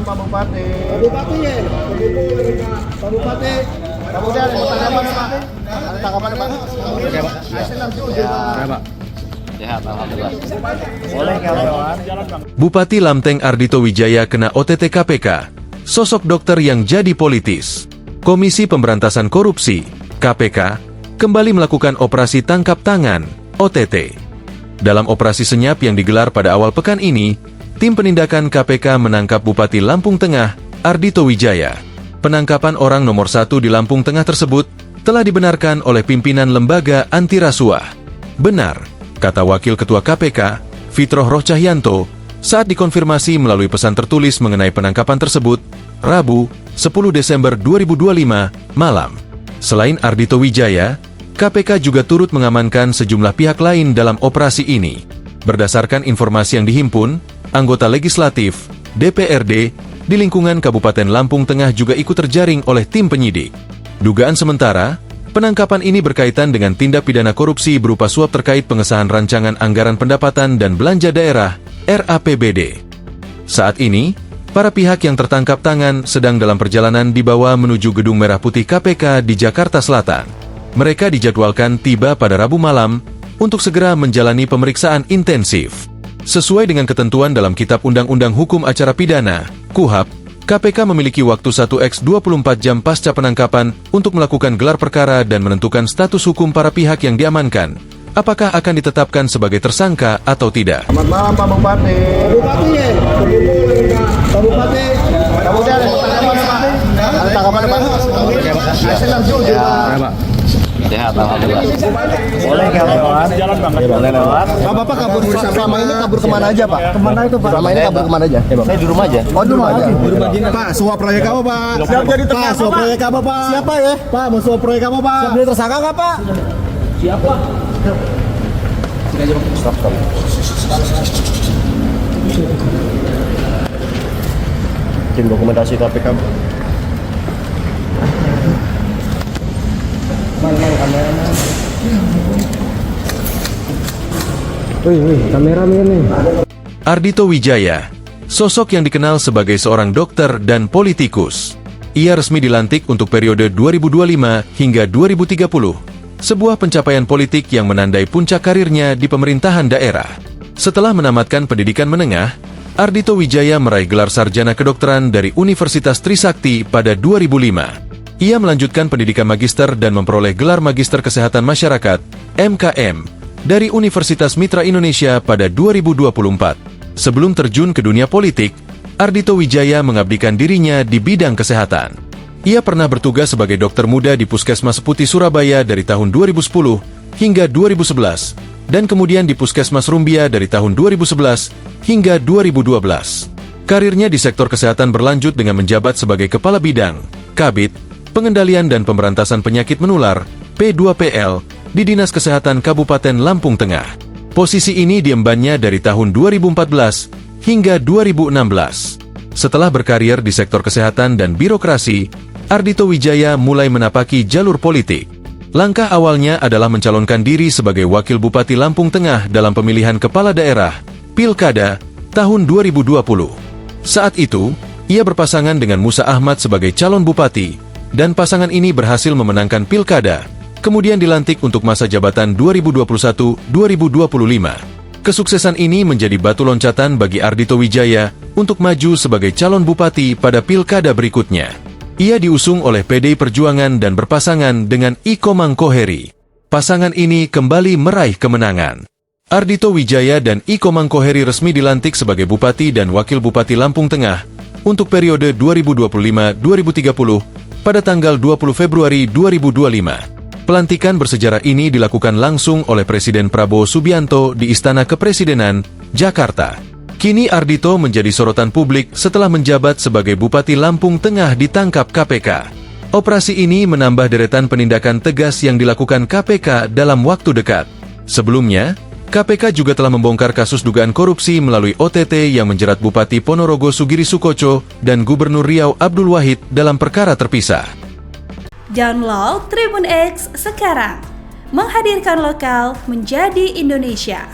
malam Pak Bupati. Pak Bupati ya, Pak Bupati. Kemudian tanggapan Pak. Tanggapan Pak. Oke Pak. Ya Pak. Sehat alhamdulillah. Boleh kawan. Bupati Lamteng Ardhito Wijaya kena OTT KPK. Sosok dokter yang jadi politis. Komisi Pemberantasan Korupsi, KPK, kembali melakukan operasi tangkap tangan, OTT. Dalam operasi senyap yang digelar pada awal pekan ini, tim penindakan KPK menangkap Bupati Lampung Tengah, Ardhito Wijaya. Penangkapan orang nomor 1 di Lampung Tengah tersebut telah dibenarkan oleh pimpinan lembaga anti rasuah. Benar, kata Wakil Ketua KPK, Fitroh Roh Cahyanto, saat dikonfirmasi melalui pesan tertulis mengenai penangkapan tersebut, Rabu, 10 Desember 2025, malam. Selain Ardhito Wijaya, KPK juga turut mengamankan sejumlah pihak lain dalam operasi ini. Berdasarkan informasi yang dihimpun, anggota legislatif, DPRD, di lingkungan Kabupaten Lampung Tengah juga ikut terjaring oleh tim penyidik. Dugaan sementara, penangkapan ini berkaitan dengan tindak pidana korupsi berupa suap terkait pengesahan rancangan anggaran pendapatan dan belanja daerah, RAPBD. Saat ini, para pihak yang tertangkap tangan sedang dalam perjalanan dibawa menuju Gedung Merah Putih KPK di Jakarta Selatan. Mereka dijadwalkan tiba pada Rabu malam untuk segera menjalani pemeriksaan intensif. Sesuai dengan ketentuan dalam Kitab Undang-Undang Hukum Acara Pidana, KUHAP, KPK memiliki waktu 1x24 jam pasca penangkapan untuk melakukan gelar perkara dan menentukan status hukum para pihak yang diamankan, apakah akan ditetapkan sebagai tersangka atau tidak. Selamat malam Pak Bupati. Pak Bupati ya, Pak Bupati. Kemudian tanggapan Pak. Ya Pak. Sehat alhamdulillah. Boleh kawan. Boleh lewat. Pak Bapak kabur selama ini kabur kemana aja Pak? Kemana itu Pak? Selama ini kabur kemana aja? Saya di rumah aja. Oh di rumah aja. Di rumah dinas. Pak, suap proyek apa Pak? Siap jadi Pak, tersangka, suap Pak. proyek apa Pak? Siapa ya? Pak, mau suap proyek apa Pak? Siap jadi tersangka nggak Pak? Siapa? Stop. Tim dokumentasi KPK. Kameramen nih. Ardhito Wijaya, sosok yang dikenal sebagai seorang dokter dan politikus. Ia resmi dilantik untuk periode 2025 hingga 2030, sebuah pencapaian politik yang menandai puncak karirnya di pemerintahan daerah. Setelah menamatkan pendidikan menengah, Ardhito Wijaya meraih gelar sarjana kedokteran dari Universitas Trisakti pada 2005. Ia melanjutkan pendidikan magister dan memperoleh gelar Magister Kesehatan Masyarakat, MKM, dari Universitas Mitra Indonesia pada 2024. Sebelum terjun ke dunia politik, Ardhito Wijaya mengabdikan dirinya di bidang kesehatan. Ia pernah bertugas sebagai dokter muda di Puskesmas Putih Surabaya dari tahun 2010 hingga 2011, dan kemudian di Puskesmas Rumbia dari tahun 2011 hingga 2012. Karirnya di sektor kesehatan berlanjut dengan menjabat sebagai Kepala Bidang, Kabid, Pengendalian dan Pemberantasan Penyakit Menular, P2PL, di Dinas Kesehatan Kabupaten Lampung Tengah. Posisi ini diembannya dari tahun 2014 hingga 2016. Setelah berkarir di sektor kesehatan dan birokrasi, Ardhito Wijaya mulai menapaki jalur politik. Langkah awalnya adalah mencalonkan diri sebagai Wakil Bupati Lampung Tengah dalam pemilihan kepala daerah, Pilkada, tahun 2020. Saat itu, ia berpasangan dengan Musa Ahmad sebagai calon bupati, dan pasangan ini berhasil memenangkan Pilkada, kemudian dilantik untuk masa jabatan 2021-2025. Kesuksesan ini menjadi batu loncatan bagi Ardhito Wijaya untuk maju sebagai calon bupati pada Pilkada berikutnya. Ia diusung oleh PDI Perjuangan dan berpasangan dengan Iko Mangkoheri. Pasangan ini kembali meraih kemenangan. Ardhito Wijaya dan Iko Mangkoheri resmi dilantik sebagai Bupati dan Wakil Bupati Lampung Tengah untuk periode 2025-2030 pada tanggal 20 Februari 2025. Pelantikan bersejarah ini dilakukan langsung oleh Presiden Prabowo Subianto di Istana Kepresidenan, Jakarta. Kini Ardhito menjadi sorotan publik setelah menjabat sebagai Bupati Lampung Tengah ditangkap KPK. Operasi ini menambah deretan penindakan tegas yang dilakukan KPK dalam waktu dekat. Sebelumnya, KPK juga telah membongkar kasus dugaan korupsi melalui OTT yang menjerat Bupati Ponorogo Sugiri Sukoco dan Gubernur Riau Abdul Wahid dalam perkara terpisah. Download Tribun X sekarang, menghadirkan lokal menjadi Indonesia.